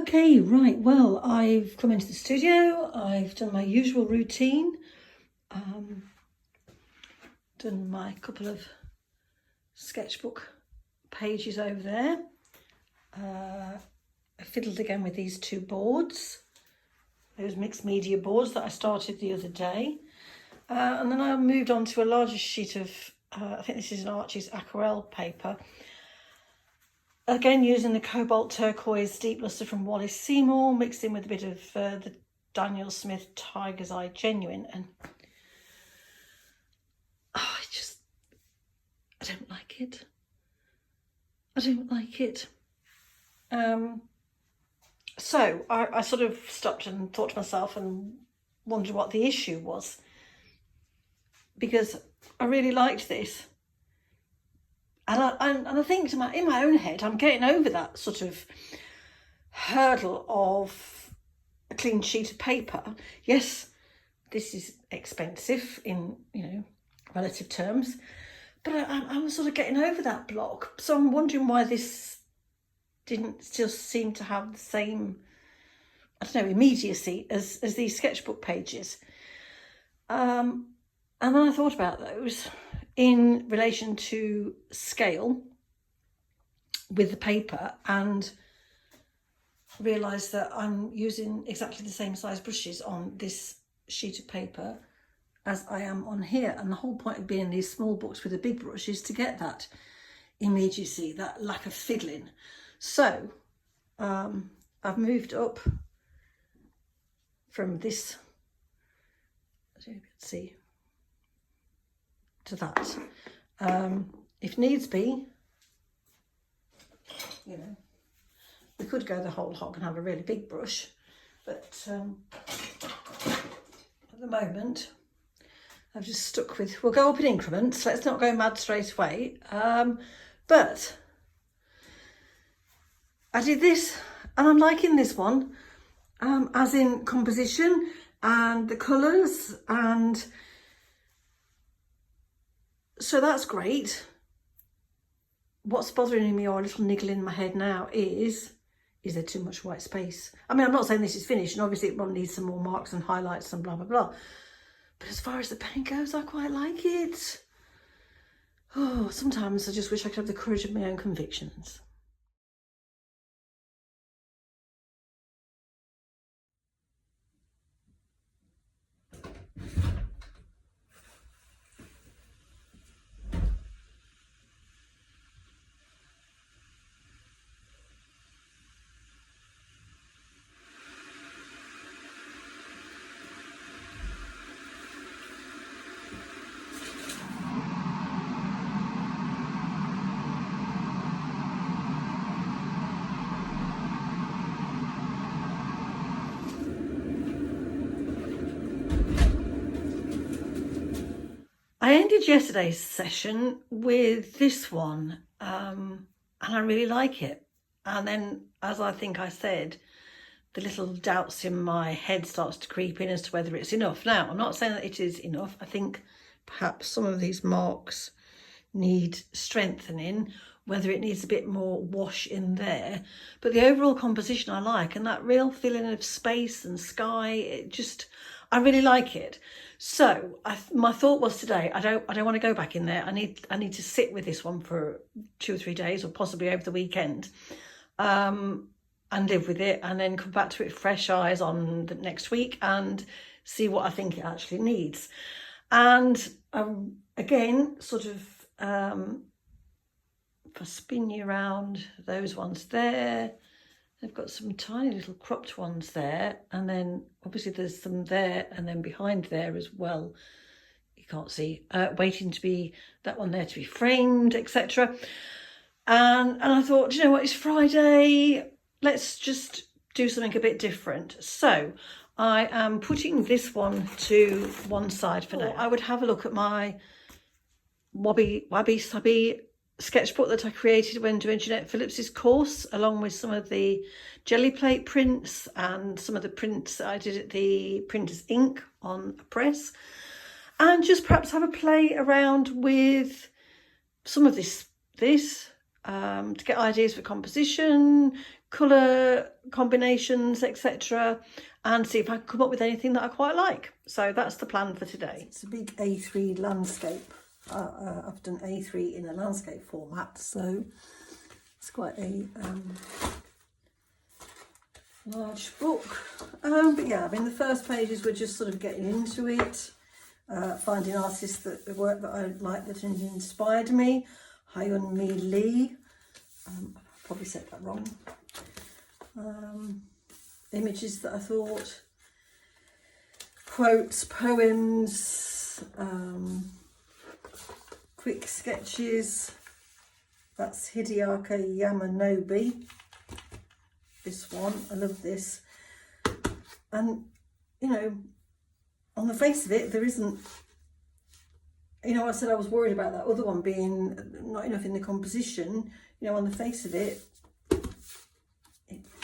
Okay, right, well, I've come into the studio, I've done my usual routine, done my couple of sketchbook pages over there. I fiddled again with these two boards, those mixed media boards that I started the other day. And then I moved on to a larger sheet of, I think this is an Archie's aquarelle paper. Again, using the cobalt turquoise deep lustre from Wallace Seymour, mixed in with a bit of the Daniel Smith Tiger's Eye Genuine. And I don't like it. I don't like it. So I sort of stopped and thought to myself and wondered what the issue was, because I really liked this. And I think in my own head, I'm getting over that sort of hurdle of a clean sheet of paper. Yes, this is expensive in, relative terms, but I'm sort of getting over that block. So I'm wondering why this didn't still seem to have the same, immediacy as these sketchbook pages. And then I thought about those in relation to scale with the paper, and realised that I'm using exactly the same size brushes on this sheet of paper as I am on here. And the whole point of being these small books with a big brush is to get that immediacy, that lack of fiddling. So I've moved up from this, let's see, to that. If needs be, we could go the whole hog and have a really big brush, but at the moment I've just stuck with, we'll go up in increments, let's not go mad straight away. But I did this and I'm liking this one, as in composition and the colours, and so that's great. What's bothering me, or a little niggle in my head now, is there too much white space? I mean, I'm not saying this is finished, and obviously it will need some more marks and highlights and blah, blah, blah. But as far as the pen goes, I quite like it. Oh, sometimes I just wish I could have the courage of my own convictions. I ended yesterday's session with this one, and I really like it. And then, as I think I said, the little doubts in my head starts to creep in as to whether it's enough. Now, I'm not saying that it is enough. I think perhaps some of these marks need strengthening, whether it needs a bit more wash in there. But the overall composition I like, and that real feeling of space and sky, I really like it. So my thought was today, I don't want to go back in there. I need to sit with this one for 2 or 3 days, or possibly over the weekend, and live with it, and then come back to it fresh eyes on the next week and see what I think it actually needs. And again, sort of, if I spin you around, those ones there, they've got some tiny little cropped ones there, and then obviously there's some there, and then behind there as well, you can't see, waiting to be, that one there to be framed, etc. And I thought, you know what, it's Friday, let's just do something a bit different. So I am putting this one to one side for now. I would have a look at my Wabi Sabi sketchbook that I created when doing Jeanette Phillips's course, along with some of the jelly plate prints and some of the prints that I did at the Printers Ink on a press, and just perhaps have a play around with some of this to get ideas for composition, colour combinations, etc., and see if I can come up with anything that I quite like. So that's the plan for today. It's a big A3 landscape. I've done A3 in a landscape format, so it's quite a large book. But yeah, I mean, the first pages were just sort of getting into it, finding artists that the work that I like that inspired me. Hyun Mi Lee, I probably said that wrong. Images that I thought, quotes, poems, quick sketches. That's Hideaki Yamanobe. This one, I love this. And, you know, on the face of it, there isn't, you know, I said I was worried about that other one being not enough in the composition. You know, on the face of it,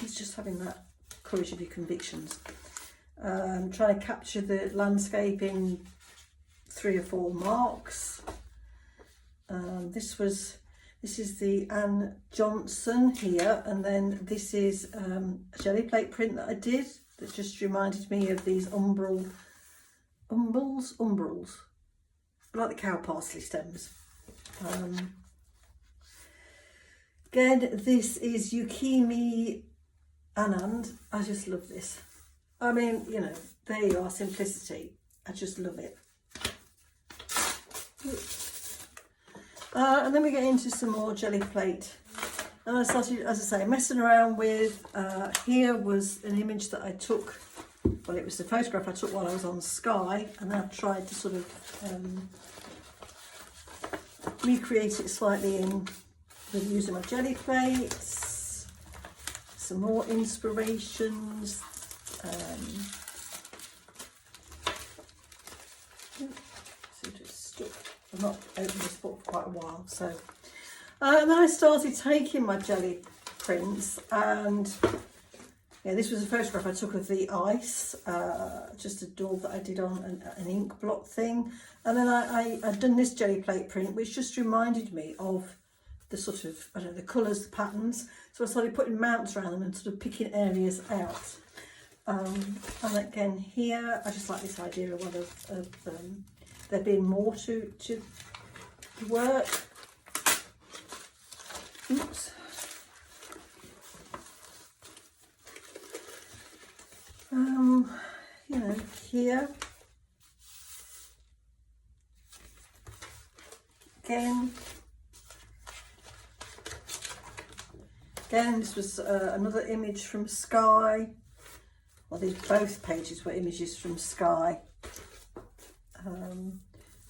it's just having that courage of your convictions. Trying to capture the landscape in 3 or 4 marks. This is the Anne Johnson here, and then this is a jelly plate print that I did that just reminded me of these umbrals, like the cow parsley stems. Again, this is Yukimi Anand. I just love this. I mean, you know, there you are, simplicity. I just love it. And then we get into some more jelly plate. And I started, as I say, messing around with, here was an image that I took, well, it was the photograph I took while I was on Sky, and I tried to sort of recreate it slightly with using my jelly plates. Some more inspirations. I've not opened this book for quite a while, so and then I started taking my jelly prints, and yeah, this was a photograph I took of the ice, just a daub that I did on an ink blot thing, and then I'd done this jelly plate print, which just reminded me of the sort of, I don't know, the colours, the patterns, so I started putting mounts around them and sort of picking areas out. And again here, I just like this idea of there being more to the work. Oops. You know, here. Again, this was another image from Sky. Well, these both pages were images from Sky.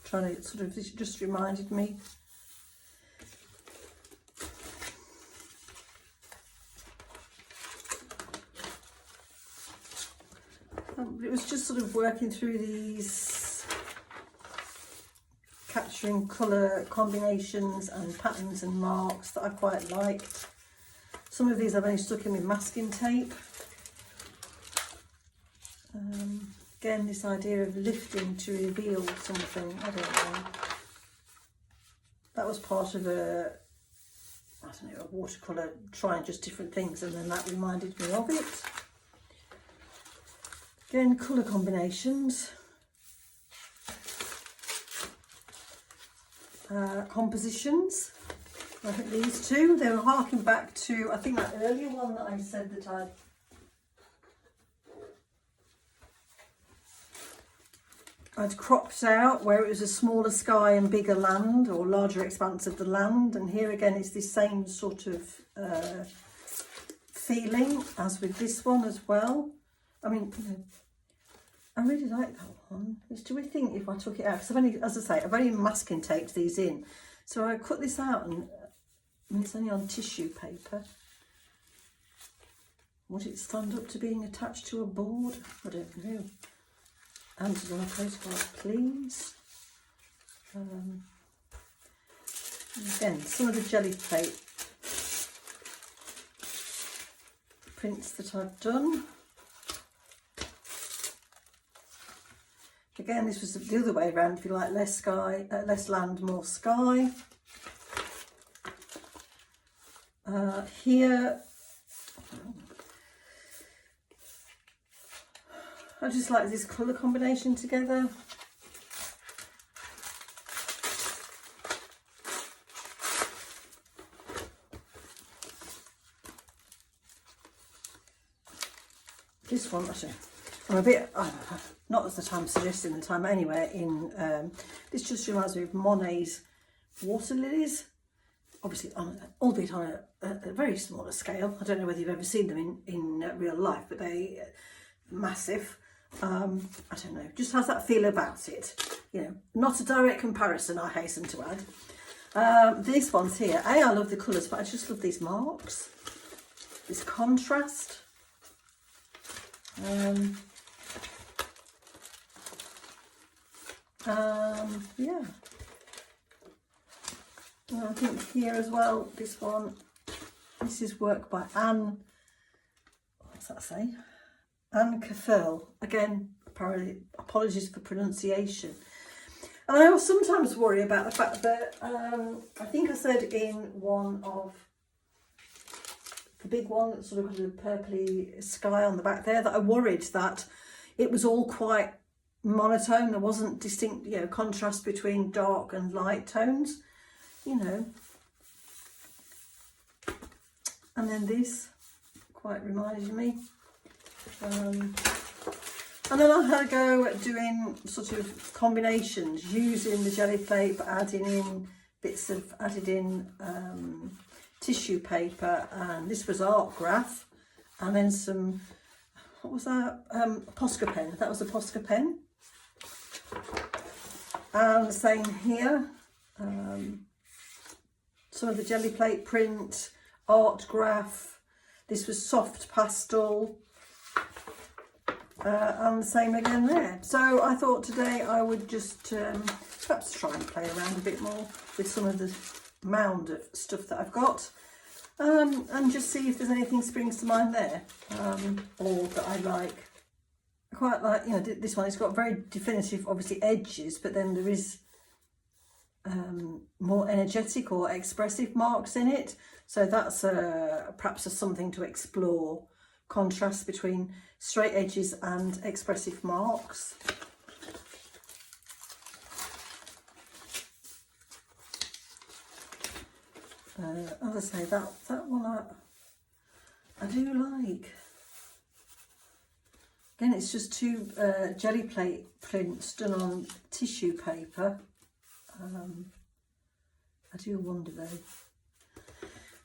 Trying to sort of, this just reminded me. It was just sort of working through these, capturing colour combinations and patterns and marks that I quite liked. Some of these I've only stuck in with masking tape. Again, this idea of lifting to reveal something, I don't know. That was part of a watercolour, trying just different things, and then that reminded me of it. Again, colour combinations. Compositions. I think these two, they were harking back to, I think that earlier one that I said that I'd cropped out, where it was a smaller sky and bigger land, or larger expanse of the land, and here again it's the same sort of feeling as with this one as well. I mean, you know, I really like that one. Do we think if I took it out, because I've only, as I say, I've only masking taped these in, so I cut this out, and I mean, it's only on tissue paper. Would it stand up to being attached to a board? I don't know. Answers on a postcard, please. Again, some of the jelly plate prints that I've done. Again, this was the other way around, if you like, less sky, less land, more sky. Here, I just like this colour combination together. This one, actually, I'm a bit, not at the time suggesting the time anyway, this just reminds me of Monet's water lilies, obviously albeit on a very smaller scale. I don't know whether you've ever seen them in real life, but they massive. I don't know, just has that feel about it, you know, not a direct comparison, I hasten to add. These ones here, I love the colours, but I just love these marks, this contrast. Yeah, and I think here as well, this one, this is work by Anne, what's that say? Anne Caffel. Again, apologies for pronunciation. And I sometimes worry about the fact that, I think I said in one of the big one that sort of got a purpley sky on the back there, that I worried that it was all quite monotone. There wasn't distinct, you know, contrast between dark and light tones, you know. And then this quite reminded me. And then I had a go at doing sort of combinations using the jelly plate, but adding in bits of tissue paper, and this was art graph, and then some, what was that, Posca pen, that was a Posca pen. And the same here, some of the jelly plate print, art graph, this was soft pastel, and the same again there. So I thought today I would just perhaps try and play around a bit more with some of the mound of stuff that I've got, and just see if there's anything springs to mind there, or that I like. I quite like, you know, this one, it's got very definitive, obviously, edges, but then there is more energetic or expressive marks in it. So that's perhaps something to explore, contrast between straight edges and expressive marks. As I say, that one I do like. Again, it's just two jelly plate prints done on tissue paper. I do wonder though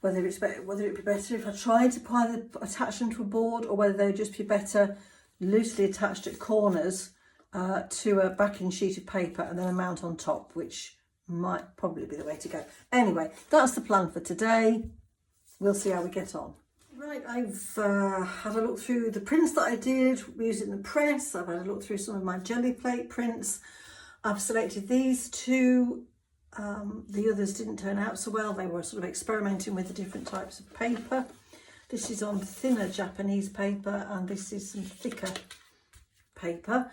whether it'd be better if I tried to attach them to a board, or whether they'd just be better loosely attached at corners to a backing sheet of paper and then a mount on top, which might probably be the way to go. Anyway, that's the plan for today. We'll see how we get on. Right, I've had a look through the prints that I did using the press. I've had a look through some of my jelly plate prints. I've selected these two. The others didn't turn out so well. They were sort of experimenting with the different types of paper. This is on thinner Japanese paper, and this is some thicker paper.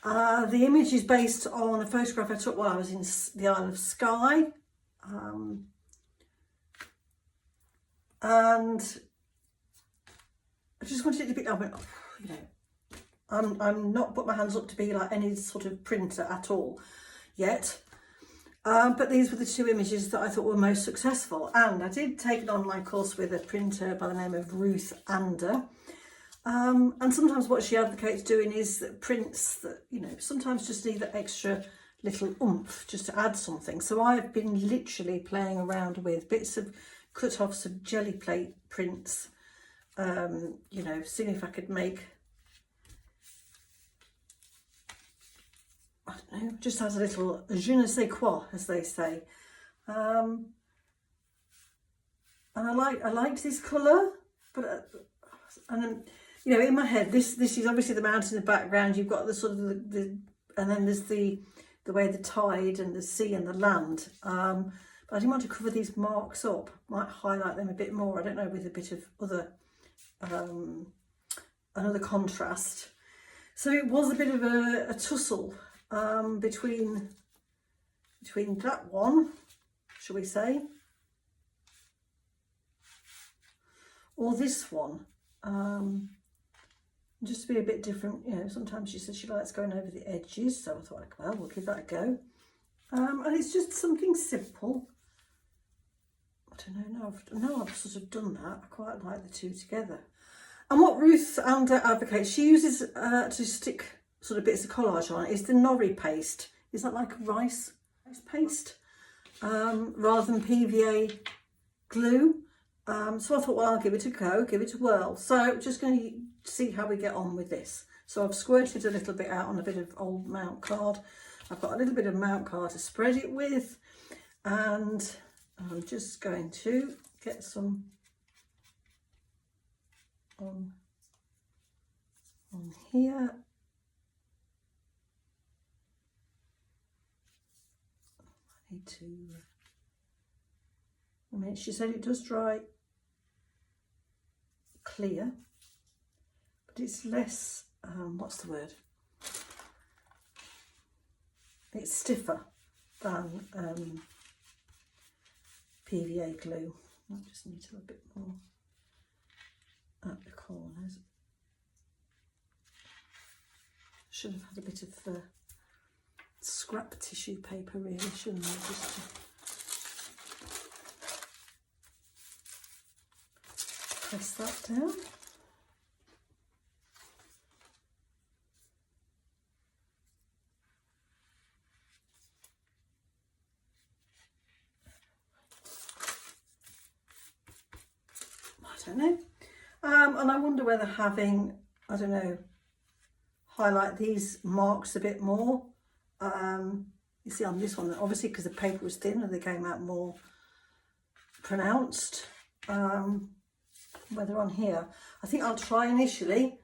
The image is based on a photograph I took while I was in the Isle of Skye. And I just wanted it to be, you know, I'm not put my hands up to be like any sort of printer at all yet. But these were the two images that I thought were most successful. And I did take an online course with a printer by the name of Ruth Ander. And sometimes what she advocates doing is that prints that, you know, sometimes just need that extra little oomph just to add something. So I've been literally playing around with bits of cut-offs of jelly plate prints, you know, seeing if I could make, I don't know, just as a little je ne sais quoi, as they say. And I liked this colour, but you know, in my head, this is obviously the mountain in the background. You've got the sort of the and then there's the way the tide and the sea and the land. But I didn't want to cover these marks up. Might highlight them a bit more. I don't know, with a bit of other another contrast. So it was a bit of a tussle between that one, shall we say, or this one, just to be a bit different. You know, sometimes she says she likes going over the edges, so I thought, well, we'll give that a go. And it's just something simple. I don't know, now I've sort of done that, I quite like the two together. And what Ruth advocates, she uses to stick sort of bits of collage on, is the nori paste. Is that like rice paste? Rather than PVA glue. So I thought, well, I'll give it a go, give it a whirl. So just going to see how we get on with this. So I've squirted a little bit out on a bit of old mount card. I've got a little bit of mount card to spread it with, and I'm just going to get some on here. I need to, I mean, she said it does dry clear, but it's less, what's the word? It's stiffer than PVA glue. I just need a bit more at the corners. Should have had a bit of scrap tissue paper really, shouldn't I? Just to press that down. I don't know. And I wonder whether having, I don't know, highlight these marks a bit more. You see on this one, obviously because the paper was thinner, they came out more pronounced. Whether on here, I think I'll try initially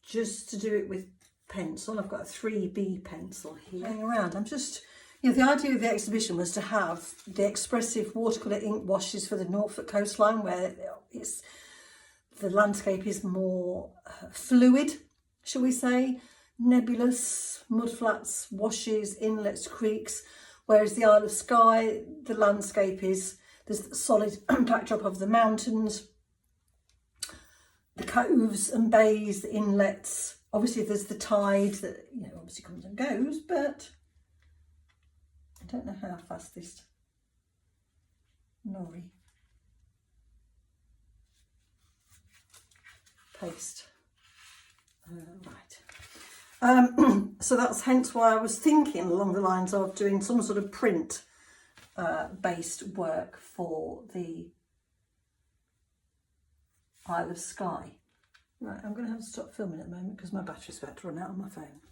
just to do it with pencil. I've got a 3B pencil here. Hanging around, I'm just, you know, the idea of the exhibition was to have the expressive watercolour ink washes for the Norfolk coastline, where it's, the landscape is more fluid, shall we say, nebulous, mudflats, washes, inlets, creeks, whereas the Isle of Skye, the landscape is, there's the solid backdrop of the mountains, the coves and bays, the inlets. Obviously there's the tide that, you know, obviously comes and goes, but I don't know how fast this nori paste. So that's hence why I was thinking along the lines of doing some sort of print based work for the Isle of Skye. Right, I'm going to have to stop filming at the moment because my battery's about to run out on my phone.